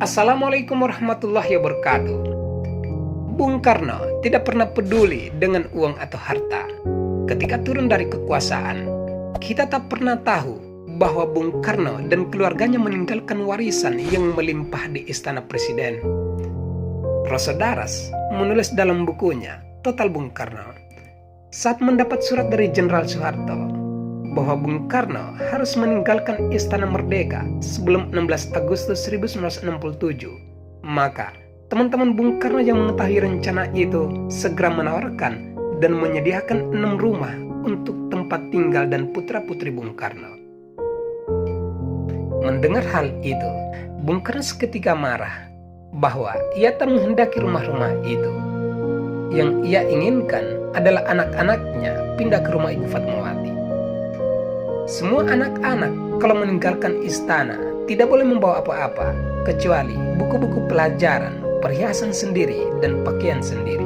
Assalamualaikum warahmatullahi wabarakatuh. Bung Karno tidak pernah peduli dengan uang atau harta. Ketika turun dari kekuasaan, kita tak pernah tahu bahwa Bung Karno dan keluarganya meninggalkan warisan yang melimpah di Istana Presiden. Roso Daras menulis dalam bukunya Total Bung Karno, saat mendapat surat dari Jenderal Soeharto bahwa Bung Karno harus meninggalkan Istana Merdeka sebelum 16 Agustus 1967. Maka, teman-teman Bung Karno yang mengetahui rencana itu segera menawarkan dan menyediakan 6 rumah untuk tempat tinggal dan putra-putri Bung Karno. Mendengar hal itu, Bung Karno seketika marah bahwa ia tak menghendaki rumah-rumah itu. Yang ia inginkan adalah anak-anaknya pindah ke rumah Ibu Fatmawati. Semua anak-anak kalau meninggalkan istana tidak boleh membawa apa-apa kecuali buku-buku pelajaran, perhiasan sendiri, dan pakaian sendiri.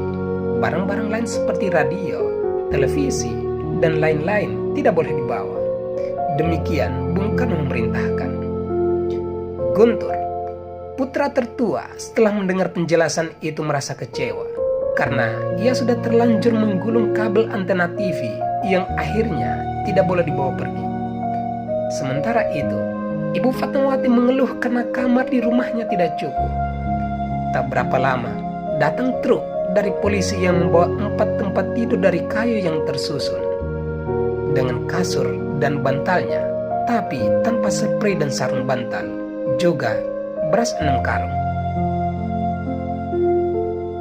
Barang-barang lain seperti radio, televisi, dan lain-lain tidak boleh dibawa. Demikian Bung Karno memerintahkan. Guntur, putra tertua, setelah mendengar penjelasan itu merasa kecewa karena ia sudah terlanjur menggulung kabel antena TV yang akhirnya tidak boleh dibawa pergi. Sementara itu, Ibu Fatmawati mengeluh karena kamar di rumahnya tidak cukup. Tak berapa lama, datang truk dari polisi yang membawa 4 tempat tidur dari kayu yang tersusun dengan kasur dan bantalnya, tapi tanpa spray dan sarung bantal, juga beras 6 karung.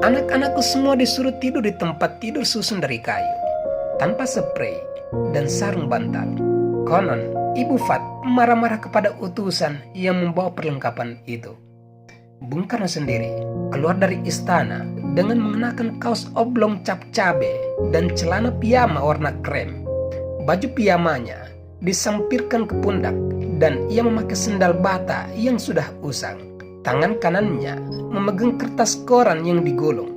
Anak-anakku semua disuruh tidur di tempat tidur susun dari kayu, tanpa spray dan sarung bantal. Konon, Ibu Fat marah-marah kepada utusan yang membawa perlengkapan itu. Bung Karno sendiri keluar dari istana dengan mengenakan kaos oblong cap cabe dan celana piyama warna krem. Baju piyamanya disampirkan ke pundak dan ia memakai sendal bata yang sudah usang. Tangan kanannya memegang kertas koran yang digulung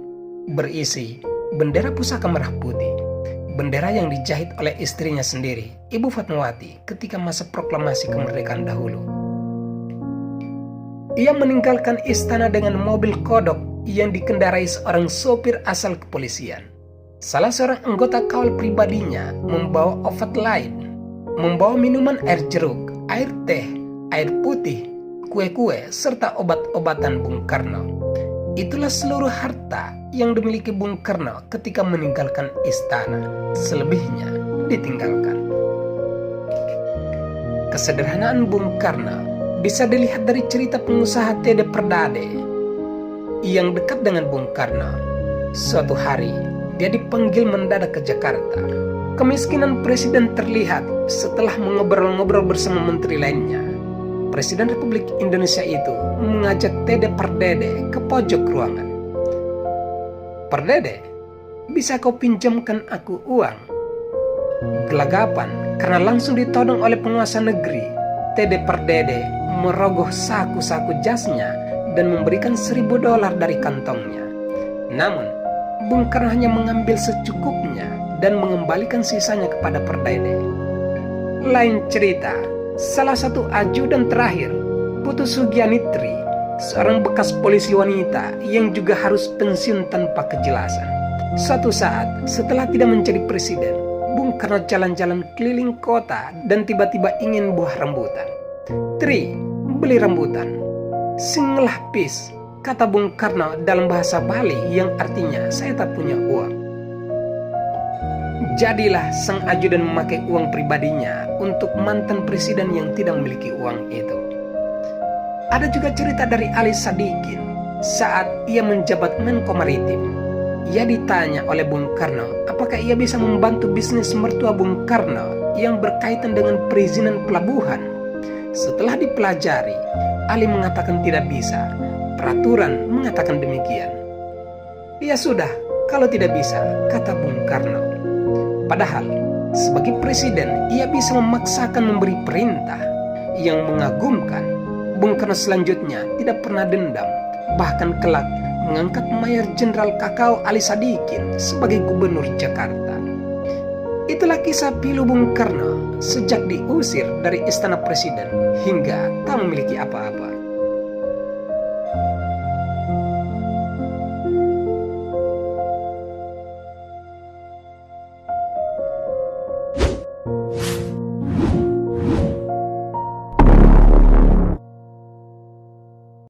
berisi bendera pusaka merah putih. Bendera yang dijahit oleh istrinya sendiri, Ibu Fatmawati, ketika masa proklamasi kemerdekaan dahulu. Ia meninggalkan istana dengan mobil kodok yang dikendarai seorang sopir asal kepolisian. Salah seorang anggota kawal pribadinya membawa obat lain, membawa minuman air jeruk, air teh, air putih, kue-kue, serta obat-obatan Bung Karno. Itulah seluruh harta yang dimiliki Bung Karno ketika meninggalkan istana. Selebihnya ditinggalkan. Kesederhanaan Bung Karno bisa dilihat dari cerita pengusaha Tede Perdade yang dekat dengan Bung Karno. Suatu hari, dia dipanggil mendadak ke Jakarta. Kemiskinan presiden terlihat setelah mengobrol-ngobrol bersama menteri lainnya. Presiden Republik Indonesia itu mengajak Tede Perdede ke pojok ruangan. "Perdede, bisa kau pinjamkan aku uang?" Gelagapan karena langsung ditodong oleh penguasa negeri, Tede Perdede merogoh saku-saku jasnya dan memberikan $1.000 dari kantongnya. Namun, Bung Karno hanya mengambil secukupnya dan mengembalikan sisanya kepada Perdede. Lain cerita, salah satu ajudan terakhir, Putu Sugianitri, seorang bekas polisi wanita yang juga harus pensiun tanpa kejelasan. Suatu saat, setelah tidak menjadi presiden, Bung Karno jalan-jalan keliling kota dan tiba-tiba ingin buah rambutan. "Tri, beli rambutan." "Singlah pis," kata Bung Karno dalam bahasa Bali yang artinya saya tak punya uang. Jadilah sang ajudan memakai uang pribadinya untuk mantan presiden yang tidak memiliki uang itu. Ada juga cerita dari Ali Sadikin saat ia menjabat Menko Maritim. Ia ditanya oleh Bung Karno apakah ia bisa membantu bisnis mertua Bung Karno yang berkaitan dengan perizinan pelabuhan. Setelah dipelajari, Ali mengatakan tidak bisa. Peraturan mengatakan demikian. "Ya sudah, kalau tidak bisa," kata Bung Karno. Padahal, sebagai presiden, ia bisa memaksakan memberi perintah yang mengagumkan. Bung Karno selanjutnya tidak pernah dendam, bahkan kelak mengangkat Mayor Jenderal Kakao Ali Sadikin sebagai gubernur Jakarta. Itulah kisah pilu Bung Karno sejak diusir dari istana presiden hingga tak memiliki apa-apa.